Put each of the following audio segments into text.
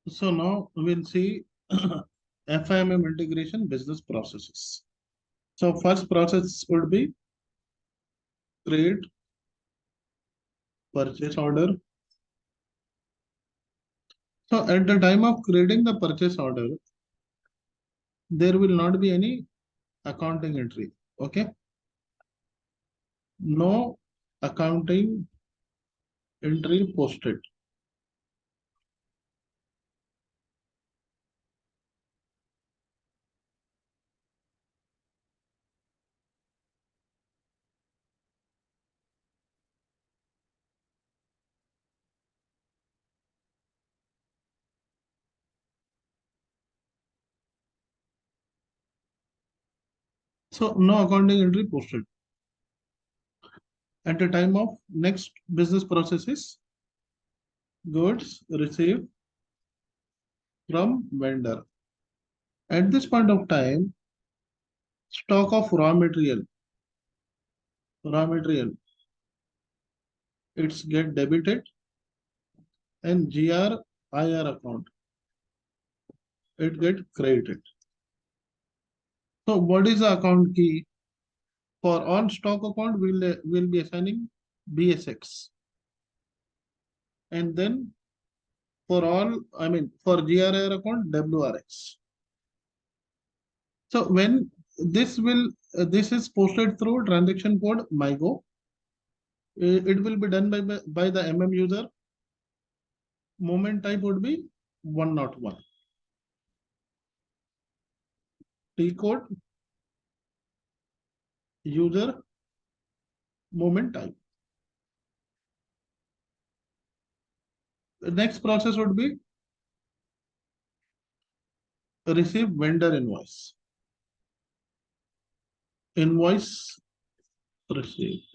So now we'll see FIMM integration business processes. So first process would be create purchase order. So at the time of creating the purchase order, there will not be any accounting entry. Okay. No accounting entry posted. So no accounting entry posted. At the time of next business processes, goods received from vendor. At this point of time, stock of raw material, it's get debited and GRIR account, it get credited. So what is the account key? For on stock account, we'll be assigning BSX. And then for all, for GRIR account, WRX. So when this is posted through transaction code MyGo, it will be done by the user. Moment type would be 101. T code user moment type. The next process would be receive vendor invoice. Invoice received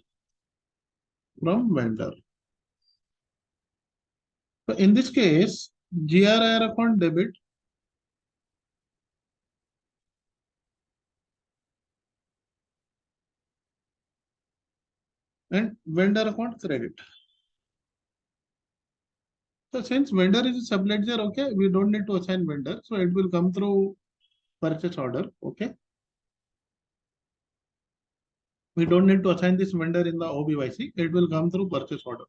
from vendor. So in this case, GRIR account debit and vendor account credit. So since vendor is a subledger, okay, we don't need to assign vendor. So it will come through purchase order, okay. We don't need to assign this vendor in the OBYC. It will come through purchase order.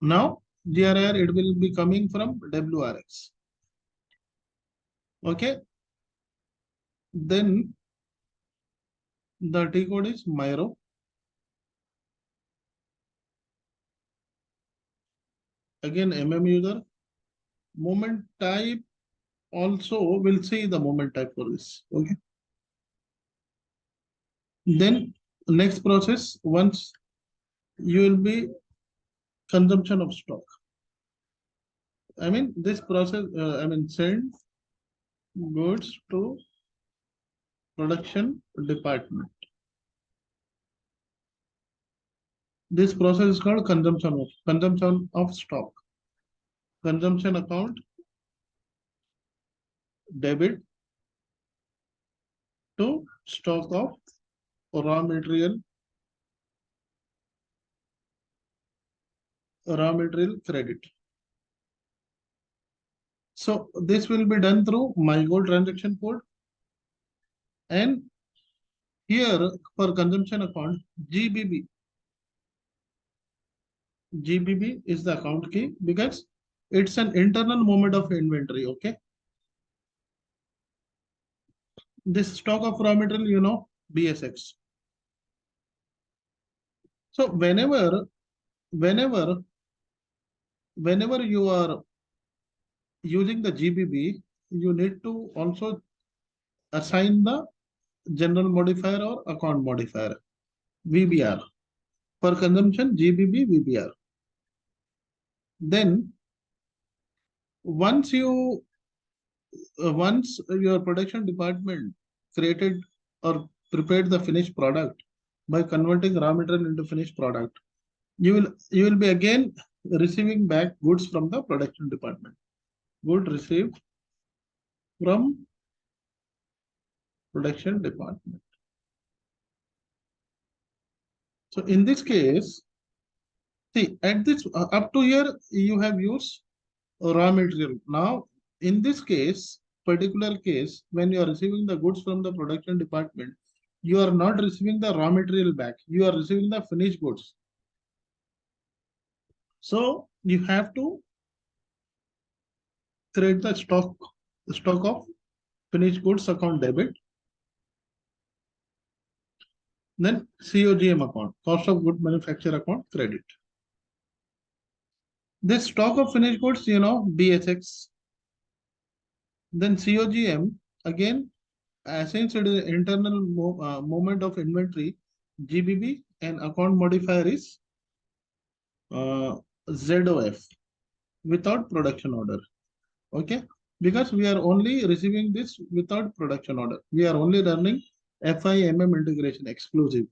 Now, GRIR, it will be coming from WRX. Okay. Then the T code is Myro. Again, user. Moment type also will see the moment type for this. Okay. Then next process, once you will be consumption of stock. This process, send goods to production department. This process is called consumption of stock. Consumption account debit to stock of raw material credit. So this will be done through MyGo transaction code. And here for consumption account, GBB is the account key because it's an internal movement of inventory. Okay. This stock of raw material, BSX. So whenever you are using the GBB, you need to also assign the general modifier or account modifier, VBR. For consumption, GBB, VBR. Then once your production department created or prepared the finished product by converting raw material into finished product, you will be again receiving back goods from the production department. Good received from production department. So in this case, see, at this up to here you have used raw material. Now, in this case, particular case, when you are receiving the goods from the production department, you are not receiving the raw material back. You are receiving the finished goods. So you have to create the stock of finished goods account debit. Then COGM account, cost of good manufacture account credit. This stock of finished goods, BSX. Then COGM, again, since it is internal movement of inventory, GBB, and account modifier is ZOF without production order. Okay, because we are only receiving this without production order. We are only running FIMM integration exclusive.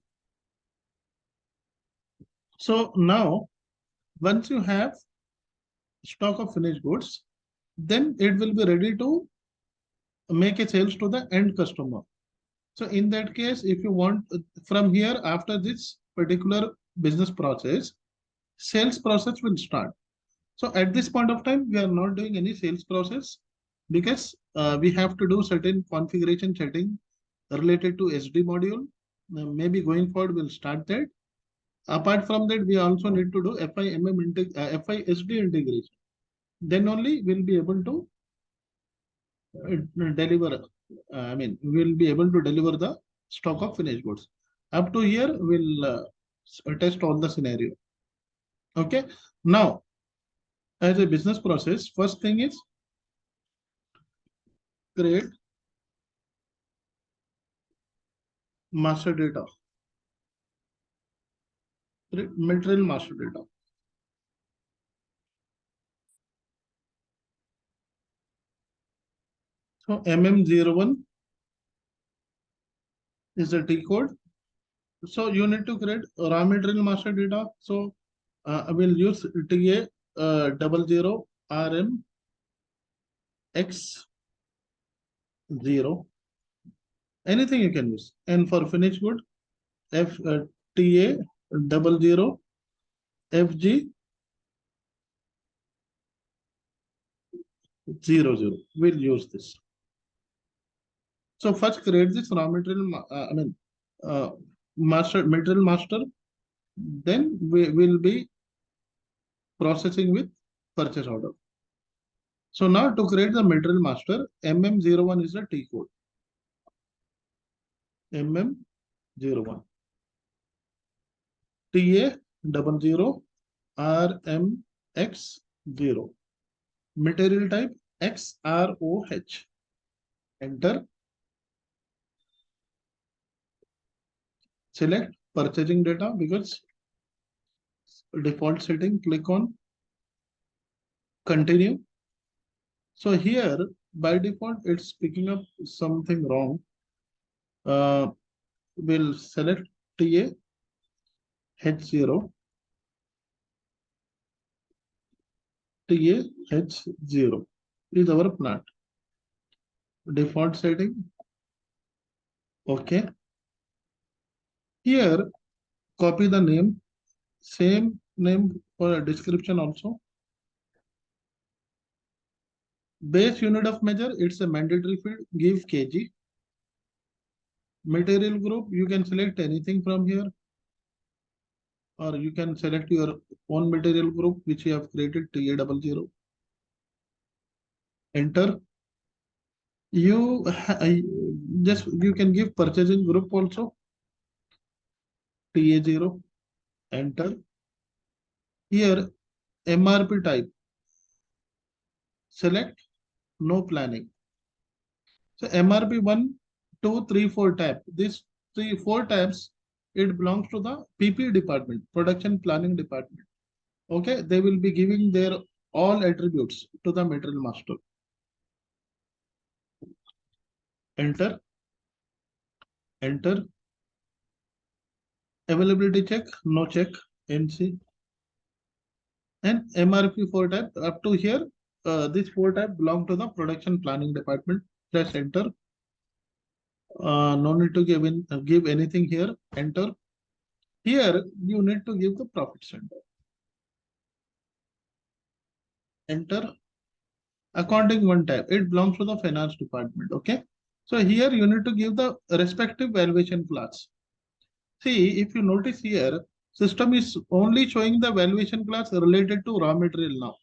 So now, once you have stock of finished goods, then it will be ready to make a sales to the end customer. So in that case, if you want from here after this particular business process, sales process will start. So at this point of time, we are not doing any sales process because we have to do certain configuration setting related to SD module. Maybe going forward, we'll start that. Apart from that, we also need to do FISD integration. Then only we'll be able to deliver. We'll be able to deliver the stock of finished goods. Up to here, we'll test all the scenario. Okay. Now, as a business process, first thing is create master data, material master data. So MM01 is the T code. So you need to create raw material master data. So I will use TA 00 RM X0. Anything you can use. And for finished good, TA 00 FG 00. We'll use this. So first create this raw material, material master. Then we will be processing with purchase order. So now to create the material master, MM01 is the T code. MM01. TA 00 RMX0. Material type XROH. Enter. Select purchasing data because default setting, click on continue. So here by default it's picking up something wrong. We'll select TA H0 TA H0 is our plant. Default setting. Okay. Here copy the name, same name for a description also. Base unit of measure, it's a mandatory field, give kg. Material group, you can select anything from here, or you can select your own material group which you have created, TA00. Enter. You can give purchasing group also, TA0. Enter. Here MRP type, select no planning. So MRP 1, 2, 3, 4 tab. These 4 tabs, it belongs to the PP department, production planning department. Okay, they will be giving their all attributes to the material master. Enter. Enter. Availability check, no check, NC. And MRP 4 tab, up to here, this 4 tab belong to the production planning department. Press enter. No need to give anything here. Enter. Here you need to give the profit center. Enter. Accounting one tab, it belongs to the finance department. Okay. So here you need to give the respective valuation class. See, if you notice here, system is only showing the valuation class related to raw material now.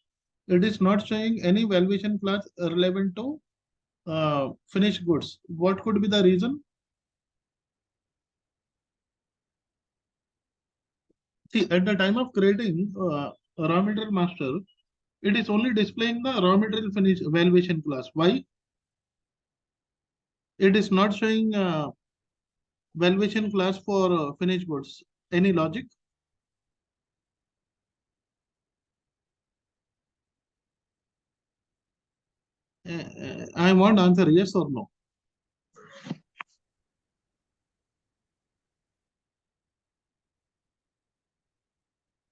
It is not showing any valuation class relevant to finished goods. What could be the reason? See, at the time of creating raw material master, it is only displaying the raw material finish valuation class. Why? It is not showing valuation class for finished goods. Any logic? I want answer yes or no.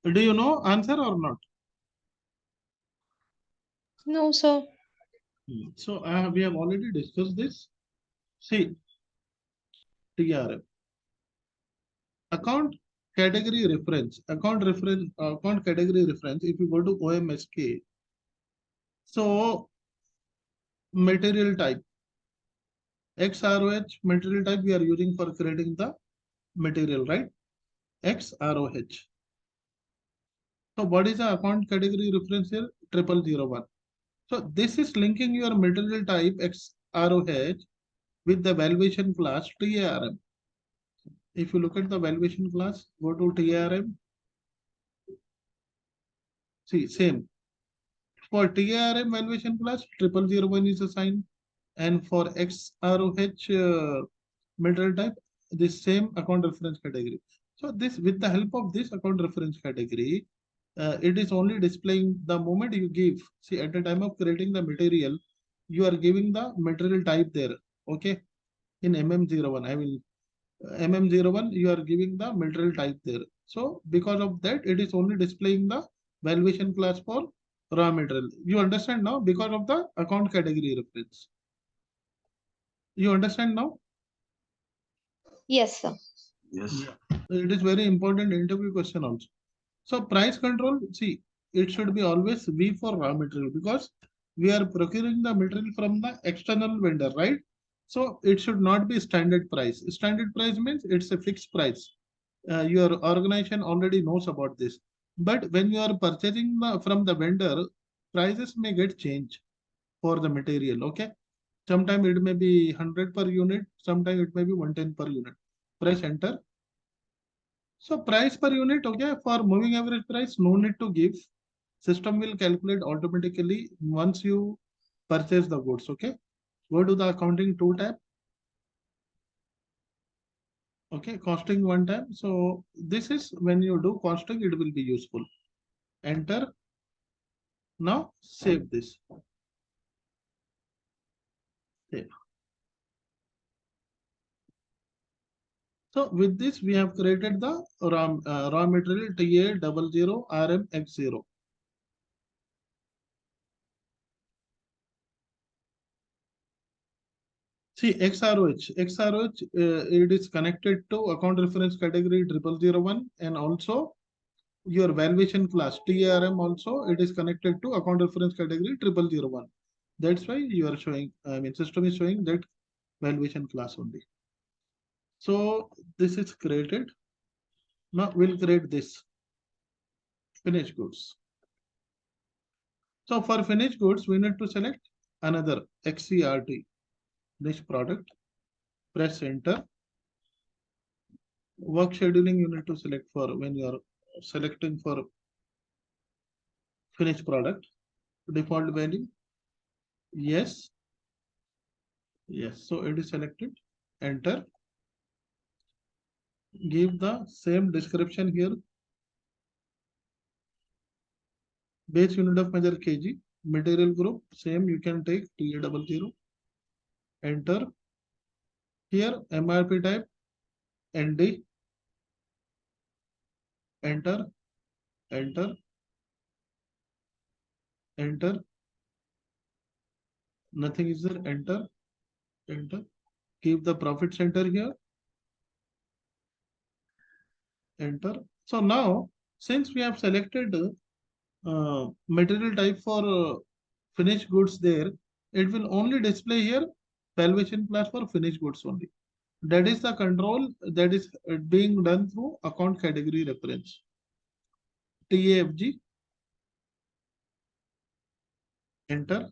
Do you know answer or not? No, sir. So we have already discussed this. See, TRF account category reference, account category reference. If you go to OMSK, so material type XROH material type we are using for creating the material, right? XROH. So what is the account category reference here? 0001. So this is linking your material type XROH with the valuation class TARM. If you look at the valuation class, go to TARM. See, same. For TARM valuation class, 0001 is assigned. And for XROH material type, this same account reference category. So this, with the help of this account reference category, it is only displaying the moment you give. See, at the time of creating the material, you are giving the material type there. Okay. In MM01, I will MM01, you are giving the material type there. So because of that, it is only displaying the valuation class for raw material. You understand now because of the account category reference. You understand now? Yes, sir. Yes. Yeah. It is very important interview question also. So price control, see, it should be always V for raw material because we are procuring the material from the external vendor, right? So it should not be standard price. Standard price means it's a fixed price. Your organization already knows about this. But when you are purchasing from the vendor, prices may get changed for the material. Okay. Sometime it may be 100 per unit, sometime it may be 110 per unit. Press enter. So price per unit, okay, for moving average price, no need to give. System will calculate automatically once you purchase the goods, okay. Go to the accounting 2 tab, okay, costing 1 tab. So this is when you do costing, it will be useful. Enter. Now save this. Save. So with this, we have created the raw material TA00 RMX0. See, XROH, it is connected to account reference category 0001 and also your valuation class TARM also, it is connected to account reference category 0001. That's why you are showing, I mean, system is showing that valuation class only. So this is created. Now we'll create this finished goods. So for finished goods, we need to select another XCRT, niche product, press enter. Work scheduling you need to select for when you are selecting for finished product. Default value, yes, yes. So it is selected. Enter. Give the same description here. Base unit of measure kg. Material group same you can take TA00. Enter. Here MRP type ND. Enter. Enter. Enter. Nothing is there. Enter. Enter. Keep the profit center here. Enter. So now since we have selected material type for finished goods there, it will only display here valuation class for finished goods only. That is the control that is being done through account category reference. TAFG, enter.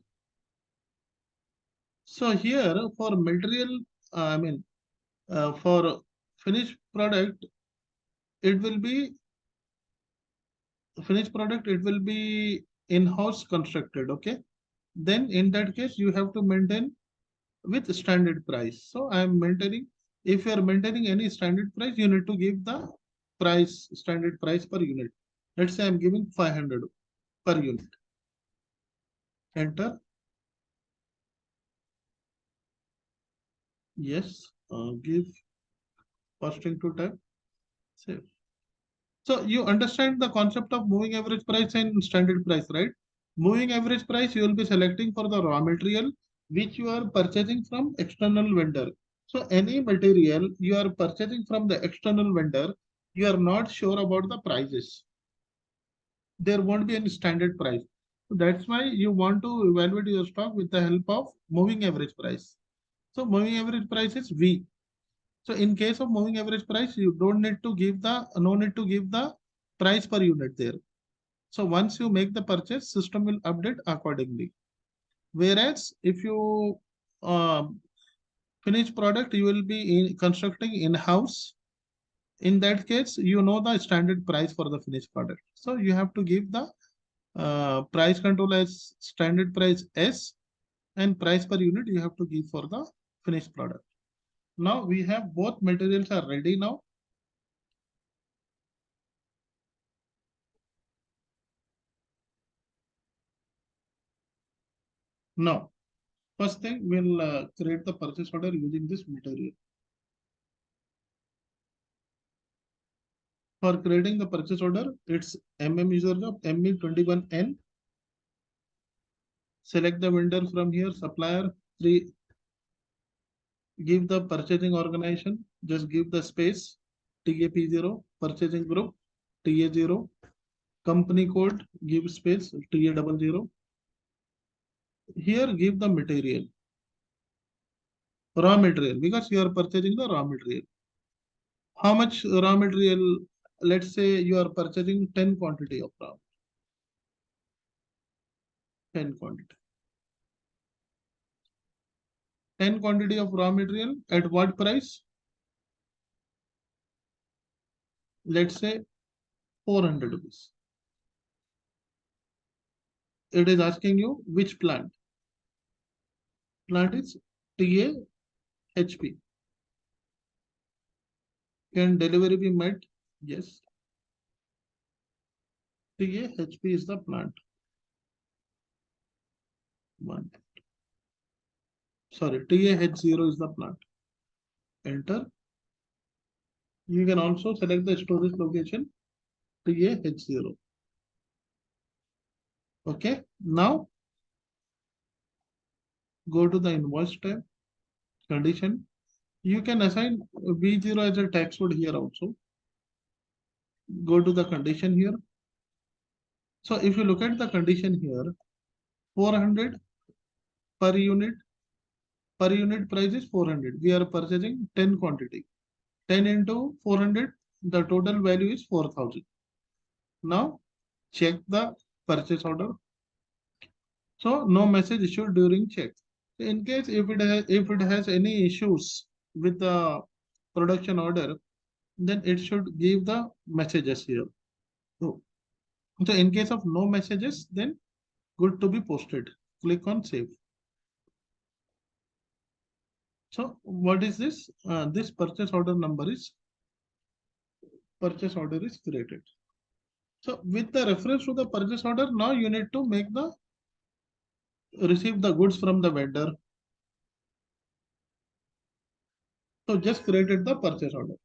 So here for material, for finished product, it will be in-house constructed. Okay. Then in that case, you have to maintain with standard price. So I am maintaining, if you are maintaining any standard price, you need to give the price, standard price per unit. Let's say I'm giving 500 per unit. Enter. Yes. Give costing to tab. Save. So you understand the concept of moving average price and standard price, right? Moving average price, you will be selecting for the raw material which you are purchasing from external vendor. So any material you are purchasing from the external vendor, you are not sure about the prices. There won't be any standard price. So that's why you want to evaluate your stock with the help of moving average price. So moving average price is V. So in case of moving average price, you don't need to give the no need to give the price per unit there. So once you make the purchase, system will update accordingly. Whereas if you finish product, you will be constructing in-house. In that case, you know the standard price for the finished product. So you have to give the price control as standard price S, and price per unit you have to give for the finished product. Now we have both materials are ready now. Now, first thing we'll create the purchase order using this material. For creating the purchase order, it's user job ME21N. Select the vendor from here, supplier 3. Give the purchasing organization, just give the space TAP0, purchasing group TA0, company code, give space TA00. Here give the material, raw material, because you are purchasing the raw material. How much raw material? Let's say you are purchasing 10 quantity of raw, 10 quantity. 10 quantity of raw material at what price? Let's say 400 rupees. It is asking you which plant. Plant is TAHP. Can delivery be met? Yes. TAHP is the plant. One. Sorry, TAH0 is the plant. Enter. You can also select the storage location TAH0. Okay. Now go to the invoice tab. Condition. You can assign V0 as a tax code here also. Go to the condition here. So if you look at the condition here, 400 per unit price is 400. We are purchasing 10 quantity. 10 into 400, the total value is 4,000. Now check the purchase order. So no message issued during check. In case if it has any issues with the production order, then it should give the messages here. So, in case of no messages, then good to be posted. Click on save. So what is this? This purchase order number is created. So with the reference to the purchase order, now you need to receive the goods from the vendor. So just created the purchase order.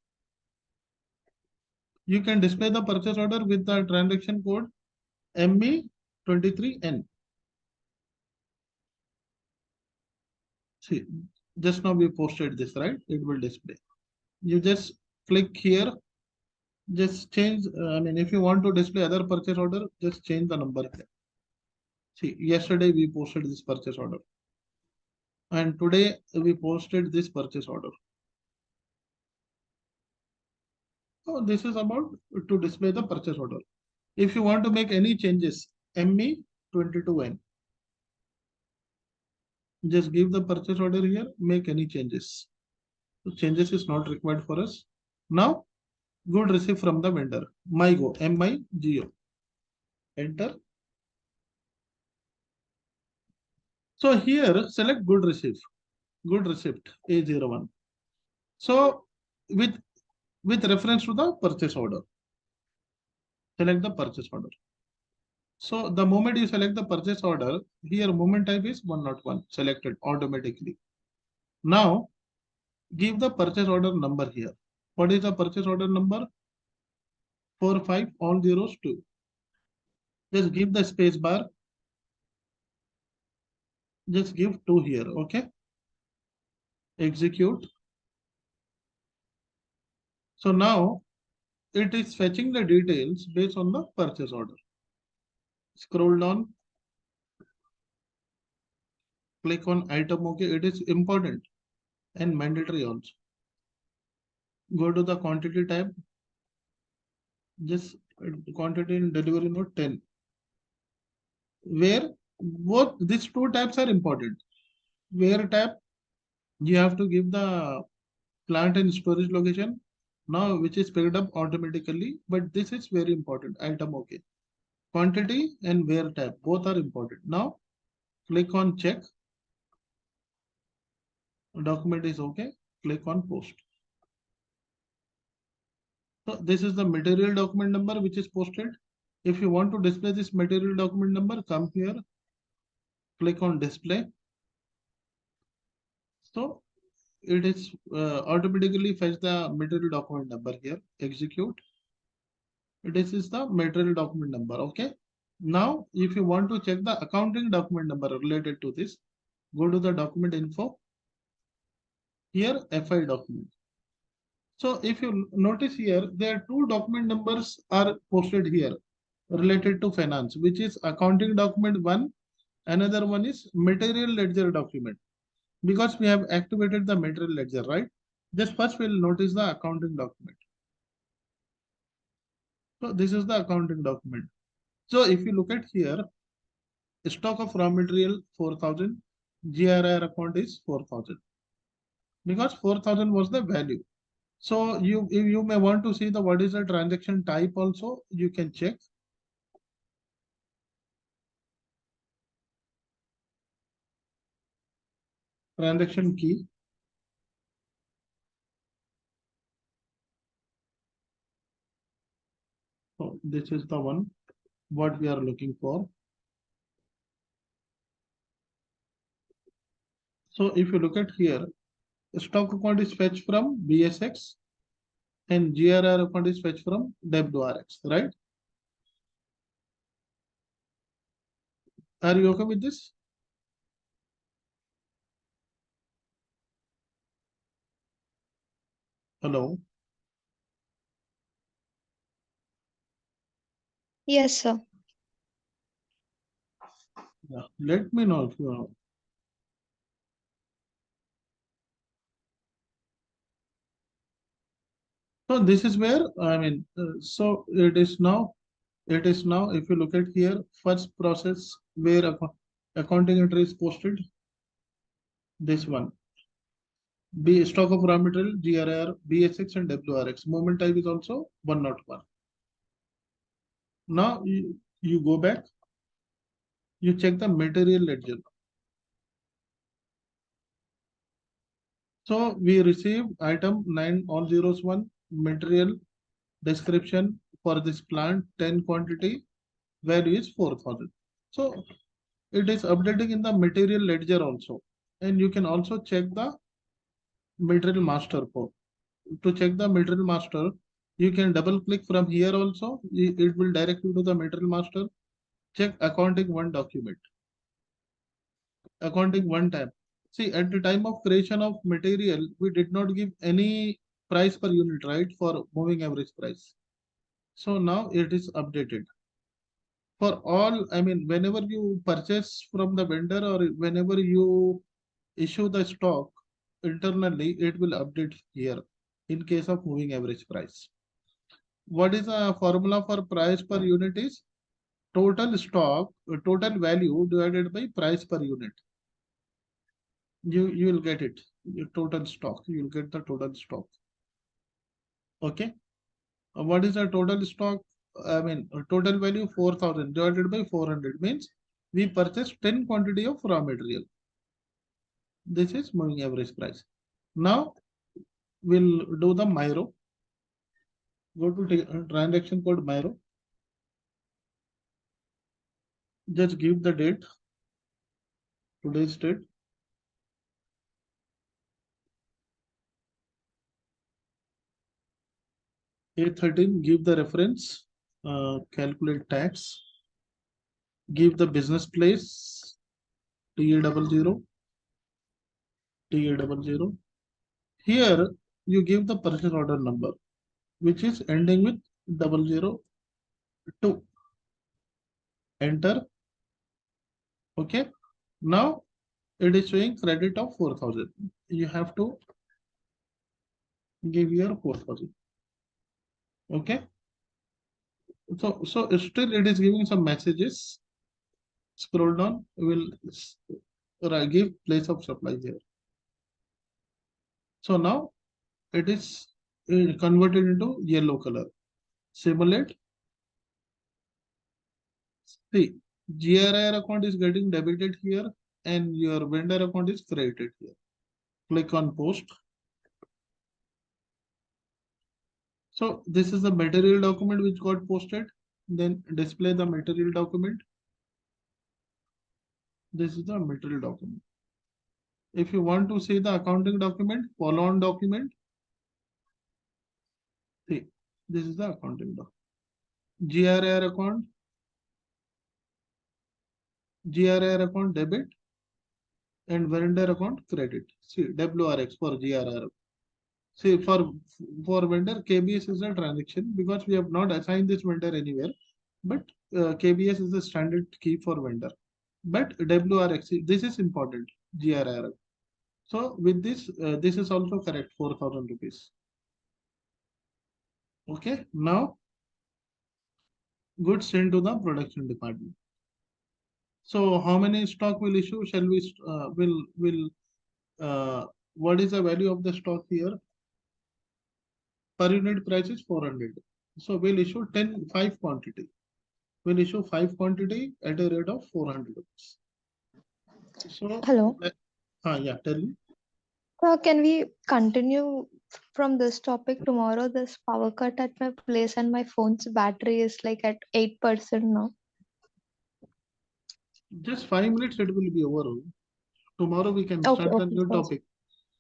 You can display the purchase order with the transaction code ME23N. See, just now we posted this, right? It will display. You just click here, just change. If you want to display other purchase order, just change the number here. See, yesterday we posted this purchase order, and today we posted this purchase order. So this is about to display the purchase order. If you want to make any changes, ME 22N, just give the purchase order here, make any changes. So changes is not required for us. Now, good receipt from the vendor. MIGO, MIGO. Enter. So here, select good receipt. Good receipt, A01. So with reference to the purchase order, select the purchase order. So the moment you select the purchase order, here moment type is 101, selected automatically. Now, give the purchase order number here. What is the purchase order number? 45002. Just give the space bar. Just give 2 here. Okay. Execute. So now it is fetching the details based on the purchase order. Scroll down. Click on item. Okay. It is important and mandatory also. Go to the quantity tab. Just quantity in delivery note 10. Where both these two tabs are important. Where tab, you have to give the plant and storage location now, which is picked up automatically, but this is very important item. Okay. Quantity and where tab, both are important. Now click on check. Document is okay. Click on post. So this is the material document number which is posted. If you want to display this material document number, come here, click on display. So it is automatically fetch the material document number here. Execute. This is the material document number. Okay. Now, if you want to check the accounting document number related to this, go to the document info. Here, FI document. So if you notice here, there are two document numbers are posted here related to finance, which is accounting document 1. Another one is material ledger document, because we have activated the material ledger, right? Just first we'll notice the accounting document. So this is the accounting document. So if you look at here, stock of raw material 4,000, GRR account is 4,000, because 4,000 was the value. So you may want to see the what is the transaction type also, you can check. Transaction key. So this is the one what we are looking for. So if you look at here, stock account is fetched from BSX and GRR account is fetched from WRX, right? Are you okay with this? Hello. Yes, sir. Yeah. Let me know if you know. So this is where so it is now. If you look at here, first process where accounting entry is posted. This one. B stock of raw material, GRR, BSX and WRX. Moment type is also 101. Now you go back, you check the material ledger. So we received item 9001 material description for this plant 10 quantity, value is 4,000. So it is updating in the material ledger also. And you can also check the material master for. To check the material master, you can double click from here also. It will direct you to the material master. Check accounting one document. Accounting one tab. See, at the time of creation of material, we did not give any price per unit, right? For moving average price. So now it is updated. For all, I mean, whenever you purchase from the vendor or whenever you issue the stock internally, it will update here in case of moving average price. What is the formula for price per unit is total stock, total value divided by price per unit. You will get it. Your total stock. You will get the total stock. Okay. What is the total stock? I mean, total value 4,000 divided by 400 means we purchased 10 quantity of raw material. This is moving average price. Now we'll do the Myro. Go to transaction code Myro. Just give the date, today's date. A13, give the reference, calculate tax, give the business place, TA00, TA00. Here you give the purchase order number, which is ending with 002. Enter. Okay. Now it is showing credit of 4,000. You have to give your 4,000. Okay. So still it is giving some messages. Scroll down. We will give place of supply here. So now it is converted into yellow color. Simulate. See, GRIR account is getting debited here and your vendor account is credited here. Click on post. So this is the material document which got posted. Then display the material document. This is the material document. If you want to see the accounting document, follow on document. See, this is the accounting document. GRIR account debit and vendor account credit. See, WRX for GRR. See, for vendor, KBS is a transaction because we have not assigned this vendor anywhere, but KBS is the standard key for vendor. But WRX, this is important, GRR. So with this, this is also correct, 4,000 rupees. Okay, now goods sent to the production department. So how many stock will issue? Shall we what is the value of the stock here? Per unit price is 400. So we'll issue 5 quantity. We'll issue 5 quantity at a rate of 400 rupees. So Hello. yeah, tell me. Can we continue from this topic tomorrow? This power cut at my place and my phone's battery is like at 8% now. Just 5 minutes, it will be over. Tomorrow we can Okay, start the okay, new sir. topic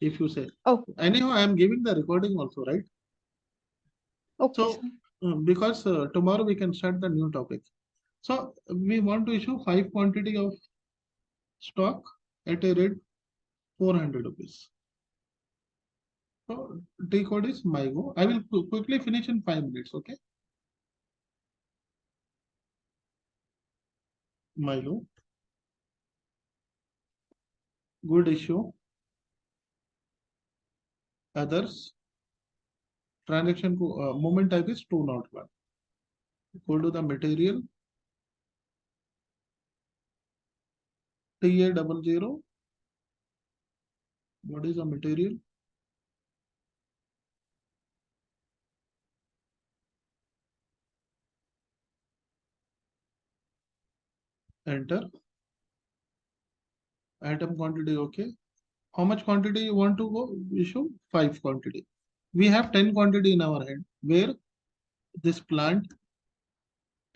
if you say. Okay, Anyhow, I am giving the recording also, right? okay, So because tomorrow we can start the new topic. So we want to issue 5 quantity of stock at a rate 400 rupees. So T code is MyGo. I will quickly finish in 5 minutes. Okay. MyGo. Good issue. Others. Transaction moment type is 201. Go to the material. TA00. What is the material? Enter. Item quantity. Okay. How much quantity you want to go issue? 5 quantity. We have 10 quantity in our hand. Where this plant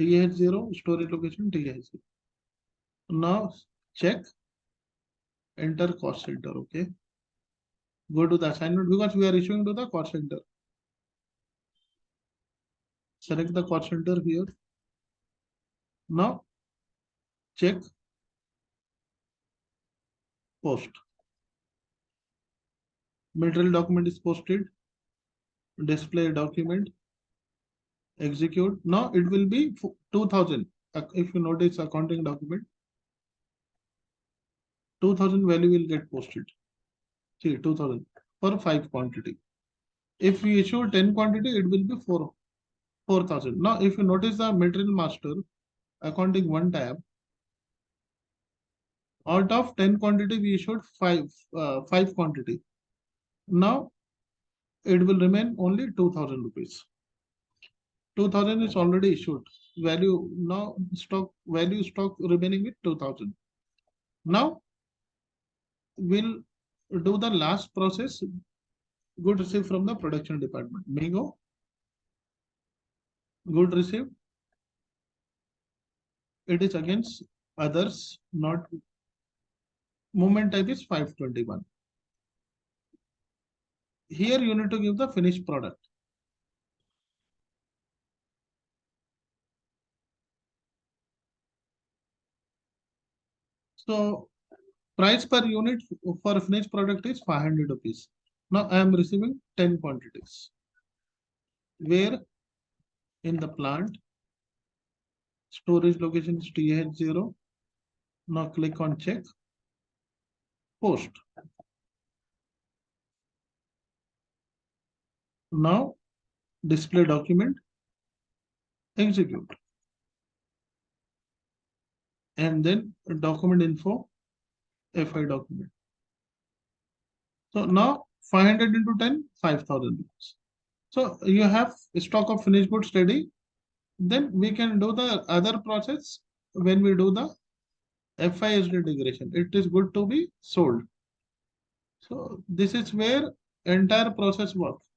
TH0 storage location TH0. Now check. Enter cost center. Okay. Go to the assignment because we are issuing to the cost center. Select the cost center here. Now check post. Material document is posted. Display document. Execute. Now it will be 2000. if you notice accounting document, 2000 value will get posted. See, 2000 for 5 quantity. If we issue 10 quantity, it will be 4,000. Now, if you notice the material master accounting one tab, out of 10 quantity, we issued 5 quantity. Now, it will remain only 2,000 rupees. 2,000 is already issued. Value now stock remaining with 2,000. Now, we'll do the last process, good received from the production department. Mingo, good received. It is against others, not movement type is 521. Here you need to give the finished product. So price per unit for finished product is 500 rupees. Now I am receiving 10 quantities. Where in the plant, storage location is TH0. Now click on check, post. Now display document, execute. And then document info, FI document. So now 500 into 10, 5,000 rupees. So you have stock of finished goods ready. Then we can do the other process when we do the FISD integration. It is good to be sold. So this is where entire process works.